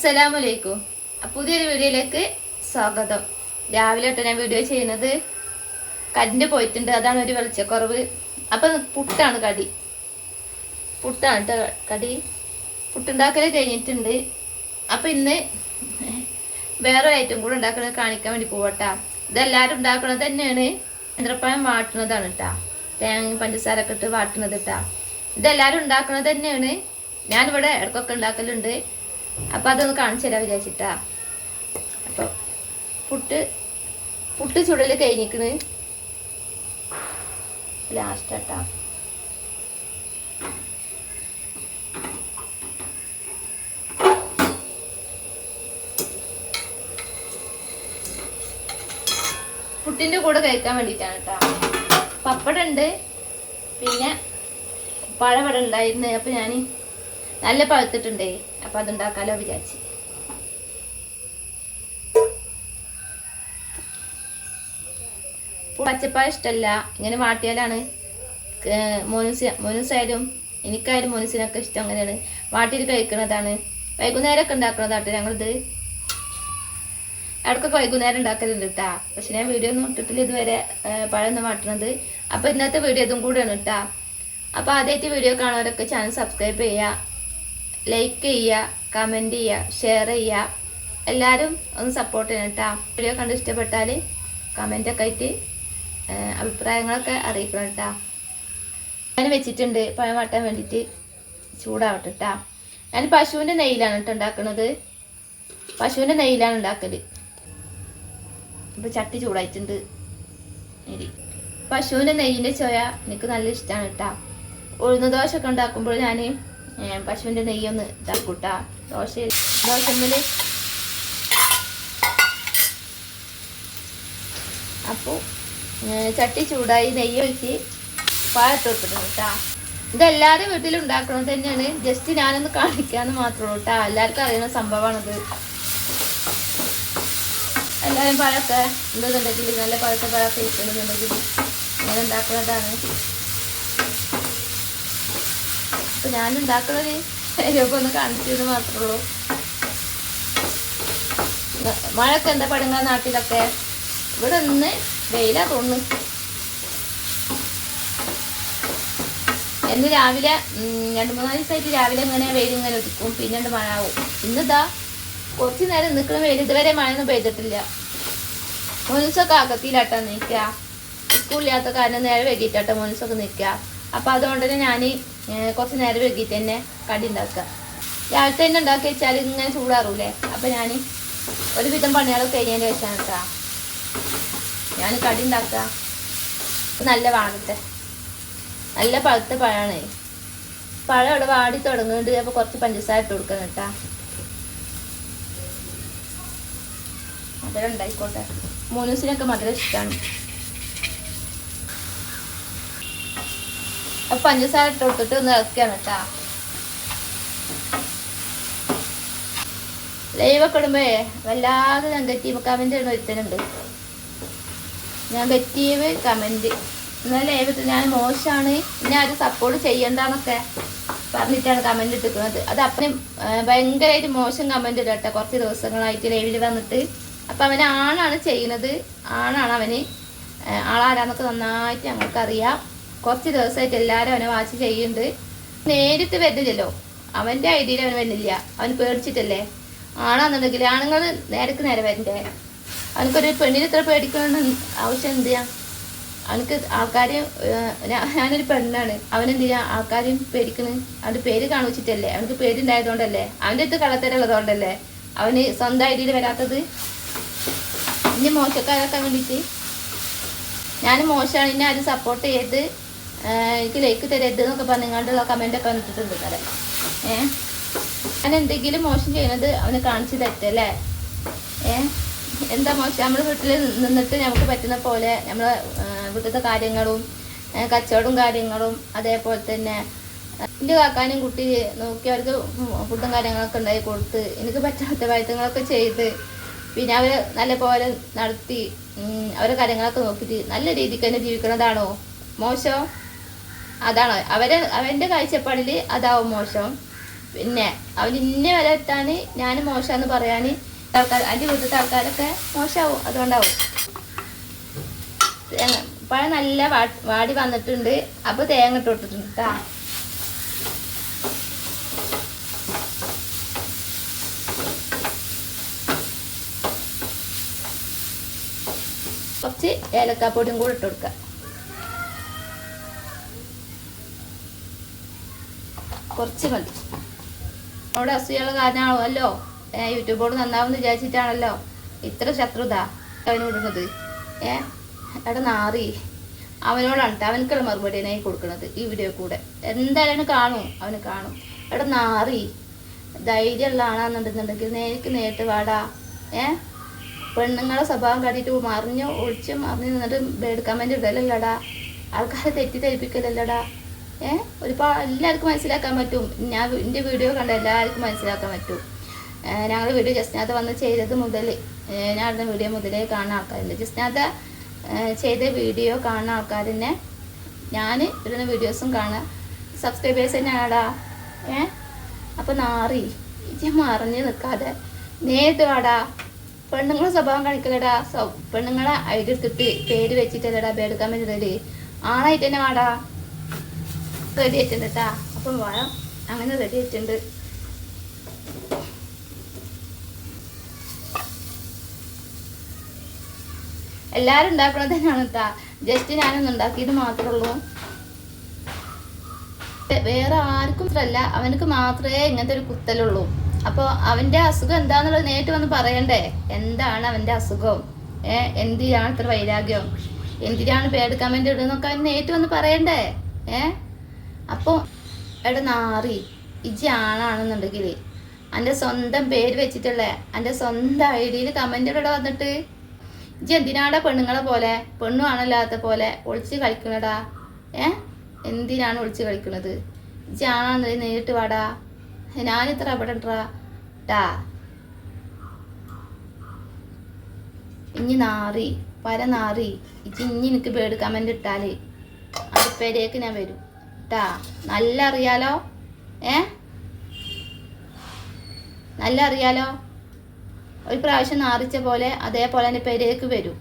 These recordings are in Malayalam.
അസ്സലാമലൈക്കും. പുതിയൊരു വീഡിയോയിലേക്ക് സ്വാഗതം. രാവിലെ തൊട്ട് ഞാൻ വീഡിയോ ചെയ്യുന്നത് കറണ്ട് പോയിട്ടുണ്ട്, അതാണ് ഒരു വെളിച്ചക്കുറവ്. അപ്പം പുട്ടാണ് കടി. പുട്ടാണ് കേട്ടോ കടി. പുട്ടുണ്ടാക്കൽ കഴിഞ്ഞിട്ടുണ്ട്. അപ്പം ഇന്ന് വേറെ ഐറ്റം കൂടെ ഉണ്ടാക്കുന്നത് കാണിക്കാൻ വേണ്ടി പോവട്ടാ. ഇതെല്ലാവരും ഉണ്ടാക്കണത് തന്നെയാണ്. നേന്ത്രപ്പഴം വാട്ടുന്നതാണ് കേട്ടാ. തേങ്ങ പഞ്ചസാര ഒക്കെ ഇട്ട് വാട്ടുന്നത് കേട്ടാ. ഇതെല്ലാവരും ഉണ്ടാക്കണത് തന്നെയാണ്. ഞാനിവിടെ ഇടയ്ക്കൊക്കെ ഉണ്ടാക്കലുണ്ട്. അപ്പം അതൊന്ന് കാണിച്ചു തരാൻ വിചാരിച്ചിട്ടാ. അപ്പോൾ പുട്ട് ചുടൽ കഴിഞ്ഞിക്കണ്. ലാസ്റ്റ് ആട്ടാ. പുട്ടിൻ്റെ കൂടെ കഴിക്കാൻ വേണ്ടിയിട്ടാണ് കേട്ടോ. പപ്പടം ഉണ്ട്, പിന്നെ പഴവട ഉണ്ടായിരുന്നു. അപ്പം ഞാൻ നല്ല പഴുത്തിട്ടുണ്ടേ, അപ്പം അതുണ്ടാക്കാലോ വിചാരിച്ച്. പച്ചപ്പായ ഇഷ്ടമല്ല, ഇങ്ങനെ വാട്ടിയാലാണ് മോനൂസായാലും എനിക്കായാലും മോനൂസിനൊക്കെ ഇഷ്ടം. അങ്ങനെയാണ് വാട്ടിയിട്ട് കഴിക്കുന്നതാണ്. വൈകുന്നേരമൊക്കെ ഉണ്ടാക്കുന്നതാട്ടെ ഞങ്ങളിത്. ഇടയ്ക്കൊക്കെ വൈകുന്നേരം ഉണ്ടാക്കലുണ്ട് കേട്ടാ. പക്ഷെ ഞാൻ വീഡിയോ ഒന്നും ഇട്ടിട്ടില്ല ഇതുവരെ, പഴമൊന്നും വാട്ടുന്നത്. അപ്പം ഇന്നത്തെ വീഡിയോ ഇതും കൂടെയാണ് കേട്ടാ. അപ്പോൾ ആദ്യമായിട്ട് വീഡിയോ കാണുന്നവരൊക്കെ ചാനൽ സബ്സ്ക്രൈബ് ചെയ്യുക, ലൈക്ക് ചെയ്യുക, കമൻറ്റ് ചെയ്യുക, ഷെയർ ചെയ്യുക. എല്ലാവരും ഒന്ന് സപ്പോർട്ട് ചെയ്യണം കേട്ടോ. വീഡിയോ കണ്ട് ഇഷ്ടപ്പെട്ടാൽ കമൻറ്റൊക്കെ ആയിട്ട് അഭിപ്രായങ്ങളൊക്കെ അറിയിക്കണം കേട്ടോ. ഞാൻ വെച്ചിട്ടുണ്ട് പഴം വാട്ടാൻ വേണ്ടിയിട്ട്. ചൂടാവട്ടെ കേട്ടോ. ഞാൻ പശുവിൻ്റെ നെയ്യിലാണ് കേട്ടോ ഉണ്ടാക്കുന്നത്. പശുവിൻ്റെ നെയ്യിലാണ് ഉണ്ടാക്കൽ. ഇപ്പോൾ ചട്ടി ചൂടായിട്ടുണ്ട്. പശുവിൻ്റെ നെയ്യിൻ്റെ ചോയ എനിക്ക് നല്ല ഇഷ്ടമാണ് കേട്ടോ. ഉഴുന്ന ദോശയൊക്കെ ഉണ്ടാക്കുമ്പോൾ ഞാൻ പശുവിൻ്റെ നെയ്യൊന്ന് ഇതാക്കൂട്ടാ. ദോശമ്മൽ അപ്പോൾ ചട്ടി ചൂടായി നെയ്യ് ഒഴിച്ച് പാലിട്ട് കൊടുത്തിട്ടുണ്ട് കേട്ടാ. ഇതെല്ലാവരും വീട്ടിൽ ഉണ്ടാക്കുന്നത് തന്നെയാണ്. ജസ്റ്റ് ഞാനൊന്ന് കാണിക്കാമെന്ന് മാത്രമേ ഉള്ളൂ കേട്ടോ. എല്ലാവർക്കും അറിയുന്ന സംഭവമാണത്. എല്ലാവരും പഴമൊക്കെ ഉണ്ടെന്നുണ്ടെങ്കിൽ, നല്ല പഴുത്ത പഴമൊക്കെ ഇരിക്കണമെന്നുണ്ടെങ്കിൽ ഇങ്ങനെ ഉണ്ടാക്കുന്നതാണ്. അപ്പം ഞാനുണ്ടാക്കുന്നത് രൂപ ഒന്ന് കാണിച്ചത് മാത്രമേ ഉള്ളൂ. മഴയൊക്കെ എന്താ പടുങ്ങ നാട്ടിലൊക്കെ. ഇവിടെ ഒന്ന് വെയിലാ തോന്നുന്നു. എന്ന് രാവിലെ 2-3 ദിവസമായിട്ട് രാവിലെ ഇങ്ങനെ വെയിലിങ്ങനെ ഒതുക്കും, പിന്നെ മഴ ആവും. ഇന്നിതാ കുറച്ച് നേരം നിൽക്കുന്ന വെയിൽ. ഇതുവരെ മഴയൊന്നും പെയ്തിട്ടില്ല. മോനൂസൊക്കെ അകത്തിയിലാട്ടാ നിൽക്കുക. സ്കൂളില്ലാത്ത കാരണം നേരെ വൈകിട്ടാട്ടോ മോനൂസൊക്കെ നിൽക്കുക. അപ്പം അതുകൊണ്ട് തന്നെ ഞാൻ കുറച്ച് നേരം വൈകിട്ട് തന്നെ കടി ഉണ്ടാക്കുക. രാവിലത്തെ തന്നെ ഉണ്ടാക്കി വെച്ചാൽ ഇങ്ങനെ ചൂടാറൂലേ. അപ്പം ഞാൻ ഒരുവിധം പണികളൊക്കെ കഴിഞ്ഞതിൻ്റെ ശേഷമാണ് കേട്ടോ ഞാൻ കടി ഉണ്ടാക്കുക. നല്ല വാങ്ങട്ടെ. നല്ല പഴുത്ത പഴമാണ്. പഴം ഇവിടെ വാടി തുടങ്ങുന്നുണ്ട്. അപ്പോൾ കുറച്ച് പഞ്ചസാര ഇട്ട് കൊടുക്കണം കേട്ടോ. മധുരം ഉണ്ടായിക്കോട്ടെ. മോനൂസിനൊക്കെ മധുരം ഇഷ്ടമാണ്. അപ്പം പഞ്ചസാര ഇട്ട് കൊടുത്തിട്ട് ഒന്ന് ഇറക്കുകയാണ് കേട്ടോ. ലൈവൊക്കെ ഇടുമ്പോ വല്ലാതെ നെഗറ്റീവ് കമൻറ്റ് ഇടുന്ന ഒരുത്തനുണ്ട്. നെഗറ്റീവ് കമൻറ്റ് എന്നാൽ ലൈവത്തിൽ ഞാൻ മോശമാണ്, എന്നെ ആരും സപ്പോർട്ട് ചെയ്യണ്ടെന്നൊക്കെ പറഞ്ഞിട്ടാണ് കമൻറ്റ് ഇട്ടിരിക്കുന്നത്. അത് അപ്പം ഭയങ്കരമായിട്ട് മോശം കമൻറ്റ് ഇടുക കേട്ടോ. കുറച്ച് ദിവസങ്ങളായിട്ട് ലൈവിൽ വന്നിട്ട്. അപ്പം അവന് ആണാണ് ചെയ്യുന്നത്. ആണാണ് അവന്. ആളാരാന്നൊക്കെ നന്നായിട്ട് ഞങ്ങൾക്കറിയാം. കുറച്ച് ദിവസമായിട്ട് എല്ലാവരും അവനെ വാച്ച് ചെയ്യുന്നുണ്ട്. നേരിട്ട് വരുന്നില്ലല്ലോ. അവൻ്റെ ഐഡിയയിൽ അവന് വരുന്നില്ല. അവന് പേടിച്ചിട്ടല്ലേ. ആണാന്നുണ്ടെങ്കിൽ ആണുങ്ങൾ നേരക്ക് നേരെ വരണ്ടേ. അവനക്കൊരു പെണ്ണിന് ഇത്ര പേടിക്കണമെന്ന് ആവശ്യം എന്തിനാ? അവനക്ക് ആൾക്കാർ, ഞാനൊരു പെണ്ണാണ്, അവനെന്തിനാ ആൾക്കാരും പേടിക്കണ്? അവൻ്റെ പേര് കാണിച്ചിട്ടല്ലേ. അവനക്ക് പേരുണ്ടായതുകൊണ്ടല്ലേ. അവൻ്റെ അടുത്ത് കള്ളത്തരമുള്ളതുകൊണ്ടല്ലേ അവന് സ്വന്തം ഐഡിയയിൽ വരാത്തത്. ഇനി മോശക്കാരാക്കാൻ വേണ്ടിയിട്ട് ഞാൻ മോശമാണ്, ഇന്നെ ആരും സപ്പോർട്ട് ചെയ്ത് എനിക്ക് ലൈക്ക് തരരുത് എന്നൊക്കെ പറഞ്ഞുകൊണ്ടുള്ള കമൻറ്റൊക്കെ വന്നിട്ടുണ്ട് ഇന്നലെ. ഞാൻ എന്തെങ്കിലും മോശം ചെയ്യുന്നത് അവന് കാണിച്ചു തരട്ടല്ലേ. എന്താ മോശം? നമ്മൾ വീട്ടിൽ നിന്നിട്ട് നമുക്ക് പറ്റുന്ന പോലെ നമ്മൾ വീട്ടിലത്തെ കാര്യങ്ങളും കച്ചവടവും കാര്യങ്ങളും, അതേപോലെ തന്നെ എൻ്റെ കാക്കാനും കുട്ടി നോക്കി അവർക്ക് ഫുഡും കാര്യങ്ങളൊക്കെ ഉണ്ടായി കൊടുത്ത്, എനിക്ക് പറ്റാത്ത വൈദ്യങ്ങളൊക്കെ ചെയ്ത്, പിന്നെ അവർ നല്ല പോലെ നടത്തി അവരെ കാര്യങ്ങളൊക്കെ നോക്കിയിട്ട് നല്ല രീതിക്ക് തന്നെ ജീവിക്കുന്നതാണോ മോശം? അതാണോ അവൻ്റെ കാഴ്ചപ്പാടിൽ അതാവും മോശം? പിന്നെ അവൻ ഇന്നെ വരെ എത്താൻ ഞാൻ മോശമെന്ന് പറയാൻ ആൾക്കാർ എൻ്റെ വീട്ടിലത്തെ ആൾക്കാരൊക്കെ മോശമാവും. അതുകൊണ്ടാവും. പഴം നല്ല വാടി വന്നിട്ടുണ്ട്. അപ്പോൾ തേങ്ങ ഇട്ട് കൊടുത്തിട്ടുണ്ട് കേട്ടോ. കുറച്ച് ഏലക്കാപ്പൊടിയും കൂടെ ഇട്ട് കൊടുക്കുക. കുറച്ച് മതി. അവിടെ അസൂയുള്ള കാരണമാണല്ലോ, യൂട്യൂബോട് നന്നാവെന്ന് വിചാരിച്ചിട്ടാണല്ലോ ഇത്ര ശത്രുത അവന് വിടുന്നത്. അവിടെ നാറി അവനോടാണ് കേട്ടോ, അവനക്കുള്ള മറുപടിയാണ് ഈ കൊടുക്കുന്നത് ഈ വീഡിയോ കൂടെ. എന്തായാലും കാണും, അവന് കാണും. അവിടെ നാറി ധൈര്യമുള്ള ആണാന്നുണ്ടെന്നുണ്ടെങ്കിൽ നേരിട്ട് വാടാ. പെണ്ണുങ്ങളെ സ്വഭാവം കാട്ടിയിട്ട് ഒളിച്ച് മറിഞ്ഞ് നിന്നിട്ട് ബേഡ് കമൻറ്റ് ഇടലല്ലടാ, ആൾക്കാരെ തെറ്റിദ്ധരിപ്പിക്കലല്ലടാ. ഒരുപാട് എല്ലാവർക്കും മനസ്സിലാക്കാൻ പറ്റും. ഞാൻ എൻ്റെ വീഡിയോ കണ്ട എല്ലാവർക്കും മനസ്സിലാക്കാൻ പറ്റും. ഞങ്ങളുടെ വീഡിയോ ജസ്റ്റിനകത്ത് വന്ന് ചെയ്തത് മുതൽ ഞാൻ ഇടുന്ന വീഡിയോ മുതലേ കാണുന്ന ആൾക്കാരുണ്ട്. ജസ്റ്റിനകത്ത് ചെയ്ത വീഡിയോ കാണുന്ന ആൾക്കാരെന്നെ ഞാൻ ഇടുന്ന വീഡിയോസും കാണാം. സബ്സ്ക്രൈബേഴ്സ് തന്നെയാടാ. അപ്പോൾ നാറി ഇജ്ജ് മറിഞ്ഞ് നിൽക്കാതെ നേരിട്ട് വാടാ. പെണ്ണുങ്ങളെ സ്വഭാവം കാണിക്കലടാ. പെണ്ണുങ്ങളെ ഐഡി എടുത്തിട്ട് പേര് വെച്ചിട്ടല്ലടാ ബേഡ് കമൻറ്റ് ഇടല്. ആണായിട്ട് തന്നെ വാടാ. റെഡി ആയിട്ടുണ്ട് കേട്ടാ. അപ്പം വേണം അങ്ങനെ റെഡി ആയിട്ടുണ്ട്. എല്ലാവരും ഉണ്ടാക്കണത് തന്നെയാണ് കേട്ടാ. ജസ്റ്റ് ഞാനൊന്നും ഉണ്ടാക്കിയത് മാത്രമേ ഉള്ളൂ. വേറെ ആർക്കും അല്ല, അവനക്ക് മാത്രമേ ഇങ്ങനത്തെ ഒരു കുത്തലുള്ളൂ. അപ്പോൾ അവൻ്റെ അസുഖം എന്താന്നുള്ളത് നേരിട്ട് വന്ന് പറയണ്ടേ. എന്താണ് അവൻ്റെ അസുഖം? എന്തിനാണ് ഇത്ര വൈരാഗ്യം? എന്തിനാണ് ബേഡ് കമൻറ്റ് ഇടുന്നൊക്കെ അവൻ നേരിട്ട് വന്ന് പറയണ്ടേ. അപ്പോൾ എടാ നാറി ഇജ്ജ് ആണാണെന്നുണ്ടെങ്കിൽ എൻ്റെ സ്വന്തം പേര് വെച്ചിട്ടുള്ള എൻ്റെ സ്വന്തം ഐഡിയിൽ കമൻറ്റ് ഇവിടെ വന്നിട്ട് ഇജ്ജ് എന്തിനാടാ പെണ്ണുങ്ങളെ പോലെ പെണ്ണും ആണല്ലാത്ത പോലെ ഒളിച്ച് കളിക്കണടാ. എന്തിനാണ് ഒളിച്ച് കളിക്കണത്? ഇജ്ജ് ആണാന്നുണ്ടെങ്കിൽ നേരിട്ട് വാടാ. ഞാനിത്ര അപടണ്ടാ ടാ. ഇനി നാറി പരനാറി ഇജ്ജ് ഇനി എനിക്ക് ബേഡ് കമൻറ്റ് ഇട്ടാൽ അടുപ്പേരേക്ക് ഞാൻ വരും ട്ടാ. നല്ല അറിയാലോ. നല്ല അറിയാലോ. ഒരു പ്രാവശ്യം നാറിച്ച പോലെ അതേപോലെ എൻ്റെ പേരേക്ക് വരും.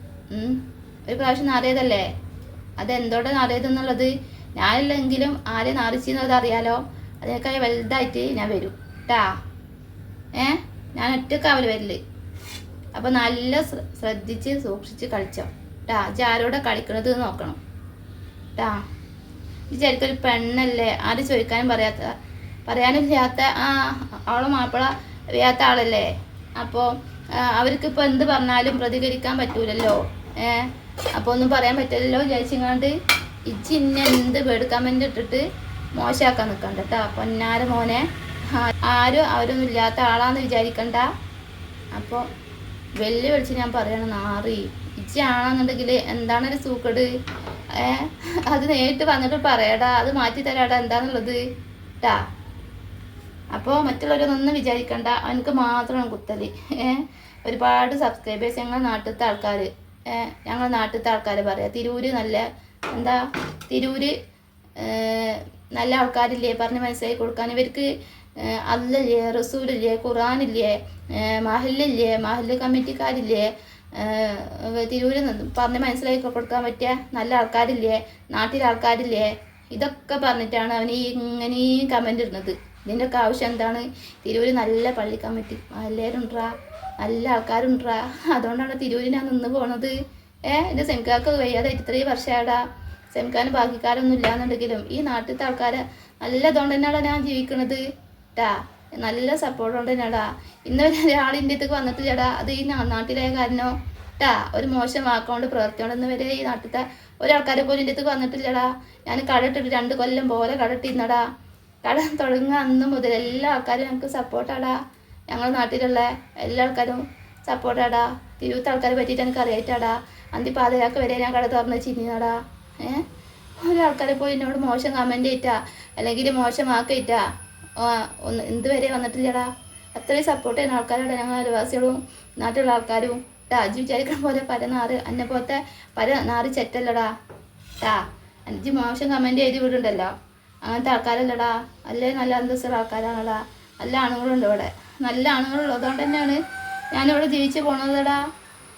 ഒരു പ്രാവശ്യം നാറിയതല്ലേ, അതെന്തോടെ നാറിയതെന്നുള്ളത് ഞാനില്ലെങ്കിലും ആരെ നാറിച്ചെന്നുള്ളത് അറിയാലോ. അതിനേക്കാൾ വലുതായിട്ട് ഞാൻ വരും ട്ടാ. ഞാൻ ഒറ്റക്കാവൽ വരില്ല. അപ്പോൾ നല്ല ശ്രദ്ധിച്ച് സൂക്ഷിച്ച് കളിച്ചോ ട്ടാ. ആരോടെ കളിക്കണത് നോക്കണം ട്ടാ. വിചാരിക്കൊരു പെണ്ണല്ലേ, ആരും ചോദിക്കാനും പറയാനില്ലാത്ത അവളെ മാപ്പിള അറിയാത്ത ആളല്ലേ. അപ്പോൾ അവർക്കിപ്പോൾ എന്ത് പറഞ്ഞാലും പ്രതികരിക്കാൻ പറ്റൂലല്ലോ. അപ്പോൾ ഒന്നും പറയാൻ പറ്റില്ലല്ലോ വിചാരിച്ചിങ്ങാണ്ട് ഇജ്ജ് ഇന്നെ എന്ത് ബേഡ് കമൻറ്റ് ഇട്ടിട്ട് മോശമാക്കാൻ നിൽക്കണ്ട കേട്ടോ. പൊന്നാര മോനെ, ആരും അവരൊന്നും ഇല്ലാത്ത ആളാന്ന് വിചാരിക്കണ്ട. അപ്പോൾ വെല്ലുവിളിച്ച് ഞാൻ പറയണം നാറി ഇജ്ജ് ആണെന്നുണ്ടെങ്കിൽ എന്താണൊരു സൂക്കട്. അത് നേരിട്ട് വന്നിട്ട് പറയടാ, അത് മാറ്റി തരാടാ എന്താന്നുള്ളത് ട്ടാ. അപ്പോൾ മറ്റുള്ളവരൊന്നും വിചാരിക്കണ്ട, അവനക്ക് മാത്രമാണ് കുത്തല്. ഒരുപാട് സബ്സ്ക്രൈബേഴ്സ് ഞങ്ങളുടെ നാട്ടിലത്തെ ആൾക്കാർ പറയാം തിരൂര് നല്ല തിരൂര് നല്ല ആൾക്കാരില്ലേ പറഞ്ഞ് മനസ്സിലാക്കി കൊടുക്കാൻ. ഇവർക്ക് അല്ലല്ലേ, റസൂലില്ലേ, ഖുറാനില്ലേ, മഹല്ല് കമ്മിറ്റിക്കാരില്ലേ, തിരൂര് പറഞ്ഞ് മനസ്സിലാക്കി കൊടുക്കാൻ പറ്റിയ നല്ല ആൾക്കാരില്ലേ, നാട്ടിലെ ആൾക്കാരില്ലേ. ഇതൊക്കെ പറഞ്ഞിട്ടാണ് അവന് ഇങ്ങനെയും കമൻ്റ് ഇടുന്നത്. ഇതിൻ്റെയൊക്കെ ആവശ്യം എന്താണ്? തിരൂര് നല്ല പള്ളി കമ്മിറ്റി എല്ലാവരുണ്ടാ, നല്ല ആൾക്കാരുണ്ടാ. അതുകൊണ്ടാണ് തിരൂര് ഞാൻ നിന്ന് പോണത്. എൻ്റെ സെംകാക്ക് വയ്യാതായിട്ട് 3 വർഷമായിടാ. സെംകാന് ബാക്കിക്കാരൊന്നും ഇല്ലാന്നുണ്ടെങ്കിലും ഈ നാട്ടിലത്തെ ആൾക്കാരെ നല്ലതുകൊണ്ട് തന്നെയാടാ ഞാൻ ജീവിക്കണത് ട്ടാ. നല്ല സപ്പോർട്ട് കൊണ്ട് തന്നെയാടാ. ഇന്നുവരെ ഒരാളിൻ്റെ അടുത്തേക്ക് വന്നിട്ടില്ലടാ. അത് ഈ നാട്ടിലായ കാരണോ ട്ടാ. ഒരു മോശം വാക്കുകൊണ്ട് പ്രവർത്തിക്കൊണ്ട് ഇന്ന് വരെ ഈ നാട്ടിലത്തെ ഒരാൾക്കാരെ പോലും എൻ്റെ അടുത്തേക്ക് വന്നിട്ടില്ലടാ. ഞാൻ കട ഇട്ടിട്ട് 2 കൊല്ലം പോലെ കട ഇട്ടിരുന്നടാ. കട തുടങ്ങുക അന്ന് മുതൽ എല്ലാ ആൾക്കാരും ഞങ്ങൾക്ക് സപ്പോർട്ടാടാ. ഞങ്ങളുടെ നാട്ടിലുള്ള എല്ലാ ആൾക്കാരും സപ്പോർട്ടാടാ. തിരുവത്തെ ആൾക്കാരെ പറ്റിയിട്ട് എനിക്ക് അറിയായിട്ടാടാ. അന്തിപ്പാതയാൾക്ക് വരെ ഞാൻ കട തുറന്ന് ചിന്നിനാടാ. ഒരാൾക്കാരെ പോയി എന്നോട് മോശം കമൻ്റ് ചെയ്യിട്ടാ അല്ലെങ്കിൽ മോശമാക്കിയിട്ടാ ഇതുവരെ വന്നിട്ടില്ലടാ. അത്രയും സപ്പോർട്ട് ചെയ്യുന്ന ആൾക്കാരോടെ ഞങ്ങൾ അയൽവാസികളും നാട്ടിലുള്ള ആൾക്കാരും ട്ടാ. അജ്ജ് വിചാരിക്കണ പോലെ പരനാറ് എന്നെ പോലത്തെ പരനാറ് ചെറ്റല്ലടാ ട്ടാ. അജ്ജ് മോശം കമൻ്റ് ചെയ്ത് വിടുണ്ടല്ലോ, അങ്ങനത്തെ ആൾക്കാരല്ലടാ. അല്ലേ നല്ല അന്തസ്സുള്ള ആൾക്കാരാണടാ. നല്ല ആണുങ്ങളുണ്ട് ഇവിടെ, നല്ല ആണുങ്ങളുള്ളതുകൊണ്ട് തന്നെയാണ് ഞാനിവിടെ ജീവിച്ച് പോണതടാ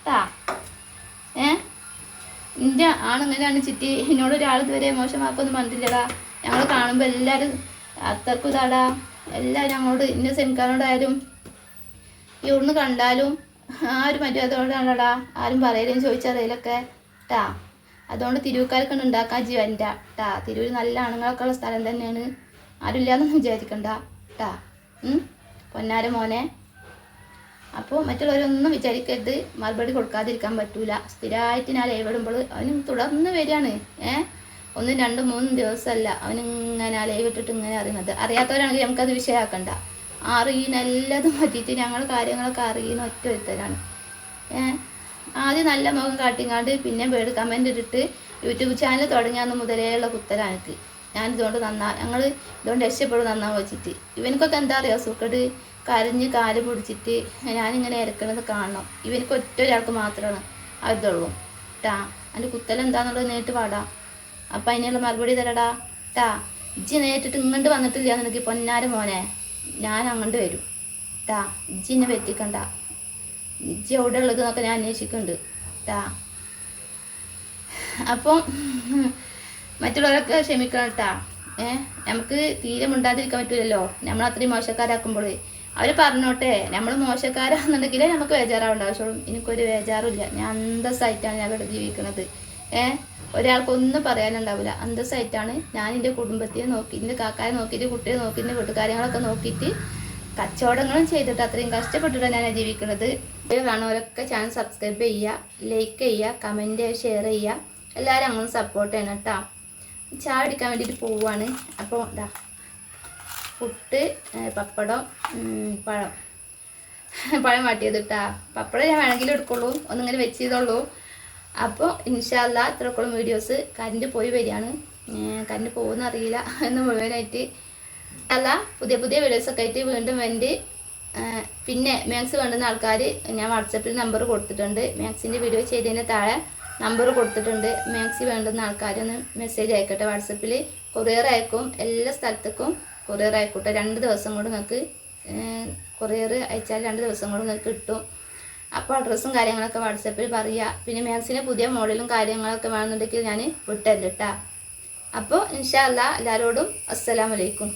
ട്ടാ. എൻ്റെ ആണിങ്ങനെയാണ് ചിറ്റി, എന്നോട് ഒരാൾ ഇതുവരെ മോശമാക്കൊന്നും പറഞ്ഞിട്ടില്ലടാ. ഞങ്ങൾ കാണുമ്പോൾ എല്ലാവരും അത്രക്കും ഇതാടാ, എല്ലാവരും ഞങ്ങളോട് ഇന്ന സെമിക്കാനോടായാലും ഇവിടുന്ന് കണ്ടാലും ആരും മര്യാദയോടാണടാ, ആരും പറയലും ചോദിച്ചറിയലൊക്കെ ട്ടാ. അതുകൊണ്ട് തിരൂർക്കാർക്കാണ് ഉണ്ടാക്കാൻ ജീവൻ്റെ ട്ടാ. തിരൂർ നല്ല ആണുങ്ങളൊക്കെ ഉള്ള സ്ഥലം തന്നെയാണ്, ആരും ഇല്ലാന്നൊന്നും വിചാരിക്കണ്ട ട്ടാ. പൊന്നാര മോനെ. അപ്പോൾ മറ്റുള്ളവരൊന്നും വിചാരിക്കരുത്, മറുപടി കൊടുക്കാതിരിക്കാൻ പറ്റൂല. സ്ഥിരമായിട്ട് ഞാൻ ലൈവിടുമ്പോൾ അവന് തുടർന്ന് വരികയാണ്. 1, 2, 3 ദിവസമല്ല അവനിങ്ങനെ ലൈവ് ഇട്ടിട്ട് ഇങ്ങനെ അറിയുന്നത്. അറിയാത്തവരാണെങ്കിൽ നമുക്കത് വിഷയമാക്കണ്ട. അറിയുന്നല്ലതും പറ്റിയിട്ട് ഞങ്ങൾ കാര്യങ്ങളൊക്കെ അറിയുന്ന ഒറ്റ ഒരുത്തരാണ്. ആദ്യം നല്ല മുഖം കാട്ടിങ്ങാണ്ട് പിന്നെ വേർഡ് കമൻ്റ് ഇട്ടിട്ട് യൂട്യൂബ് ചാനൽ തുടങ്ങിയാന്ന് മുതലേയുള്ള കുത്തലാണ് എനിക്ക്. ഞാനിതുകൊണ്ട് ഞങ്ങൾ ഇതുകൊണ്ട് രക്ഷപ്പെടും നന്നാവും വെച്ചിട്ട്. ഇവനക്കൊക്കെ എന്താ അറിയാം, സൂക്കട് കരഞ്ഞ് കാല് പിടിച്ചിട്ട് ഞാനിങ്ങനെ ഇരക്കണത് കാണണം. ഇവനക്ക് ഒറ്റ ഒരാൾക്ക് മാത്രമാണ് അതുള്ളൂ ട്ടാ. എൻ്റെ കുത്തലെന്താന്നുള്ളത് നേരിട്ട് പാടാം, അപ്പം അതിനുള്ള മറുപടി തരടാ ട്ടാ. ഇജ്ജി നേരിട്ടിട്ട് ഇങ്ങോട്ട് വന്നിട്ടില്ല എന്നെനിക്ക് പൊന്നാര മോനെ, ഞാൻ അങ്ങോട്ട് വരും ട്ടാ. ഇജ്ജി എന്നെ പറ്റിക്കണ്ട, ഇജ്ജി എവിടെ ഉള്ളത് എന്നൊക്കെ ഞാൻ അന്വേഷിക്കുന്നുണ്ട് ട്ടാ. അപ്പം മറ്റുള്ളവരൊക്കെ ക്ഷമിക്കണം ട്ടാ. നമുക്ക് തീരെ മിണ്ടാതിരിക്കാൻ പറ്റില്ലല്ലോ, നമ്മൾ അത്രയും മോശക്കാരാക്കുമ്പോൾ. അവർ പറഞ്ഞോട്ടെ, നമ്മൾ മോശക്കാരാണെന്നുണ്ടെങ്കിലേ നമുക്ക് ബേജാറാവേണ്ട ആവശ്യമുള്ളൂ. എനിക്കൊരു ബേജാറുമില്ല, ഞാൻ അന്തസ്സായിട്ടാണ് ഞാൻ ഇവിടെ ജീവിക്കുന്നത്. ഒരാൾക്കൊന്നും പറയാനുണ്ടാവില്ല, അന്തസ്സായിട്ടാണ് ഞാൻ എൻ്റെ കുടുംബത്തെ നോക്കി, എൻ്റെ കാക്കാരെ നോക്കിയിട്ട്, കുട്ടിയെ നോക്കി, എൻ്റെ വീട്ടുകാര്യങ്ങളൊക്കെ നോക്കിയിട്ട് കച്ചവടങ്ങളും ചെയ്തിട്ട് അത്രയും കഷ്ടപ്പെട്ടിട്ടാണ് ഞാൻ ജീവിക്കുന്നത്. കാണുന്നവരൊക്കെ ചാനൽ സബ്സ്ക്രൈബ് ചെയ്യുക, ലൈക്ക് ചെയ്യുക, കമൻറ്റ് ഷെയർ ചെയ്യുക. എല്ലാവരും അങ്ങനെ സപ്പോർട്ട് ചെയ്യണം കേട്ടോ. ചായ അടിക്കാൻ വേണ്ടിയിട്ട് പോവുകയാണ്. അപ്പോൾ ഇതാ പുട്ട്, പപ്പടം, പഴം വാട്ടിയത് കേട്ടോ. പപ്പടം ഞാൻ വേണമെങ്കിലും എടുക്കുള്ളൂ, ഒന്നിങ്ങനെ വെച്ച് ചെയ്തോളൂ. അപ്പോൾ ഇൻഷാ അല്ലാഹ് ഇത്രക്കുള്ള വീഡിയോസ്. കറണ്ട് പോയി വരികയാണ്, കറണ്ട് പോകുന്ന അറിയില്ല എന്ന് മുഴുവനായിട്ട് അല്ല. പുതിയ പുതിയ വീഡിയോസൊക്കെ ആയിട്ട് വീണ്ടും വേണ്ടി. പിന്നെ മാത്സ് വേണ്ടുന്ന ആൾക്കാർ ഞാൻ വാട്സപ്പിൽ നമ്പർ കൊടുത്തിട്ടുണ്ട്. മാത്സിൻ്റെ വീഡിയോ ചെയ്തതിൻ്റെ താഴെ നമ്പർ കൊടുത്തിട്ടുണ്ട്. മാത്സ് വേണ്ടുന്ന ആൾക്കാരൊന്ന് മെസ്സേജ് അയക്കട്ടെ വാട്സപ്പിൽ. കൊറിയർ അയക്കും, എല്ലാ സ്ഥലത്തേക്കും കൊറിയർ അയക്കൂട്ടെ. 2 ദിവസം കൊണ്ട് നിങ്ങൾക്ക് കൊറിയർ അയച്ചാൽ 2 ദിവസം കൊണ്ട് നിങ്ങൾക്ക് കിട്ടും. അപ്പോൾ അഡ്രസ്സും കാര്യങ്ങളൊക്കെ വാട്സപ്പിൽ പറയുക. പിന്നെ മാത്സിന് പുതിയ മോഡലും കാര്യങ്ങളൊക്കെ വേണമെന്നുണ്ടെങ്കിൽ ഞാൻ വിട്ടല്ലോ കേട്ടോ. അപ്പോൾ ഇൻഷാ അല്ലാഹ് എല്ലാവരോടും അസ്സലാമു അലൈക്കും.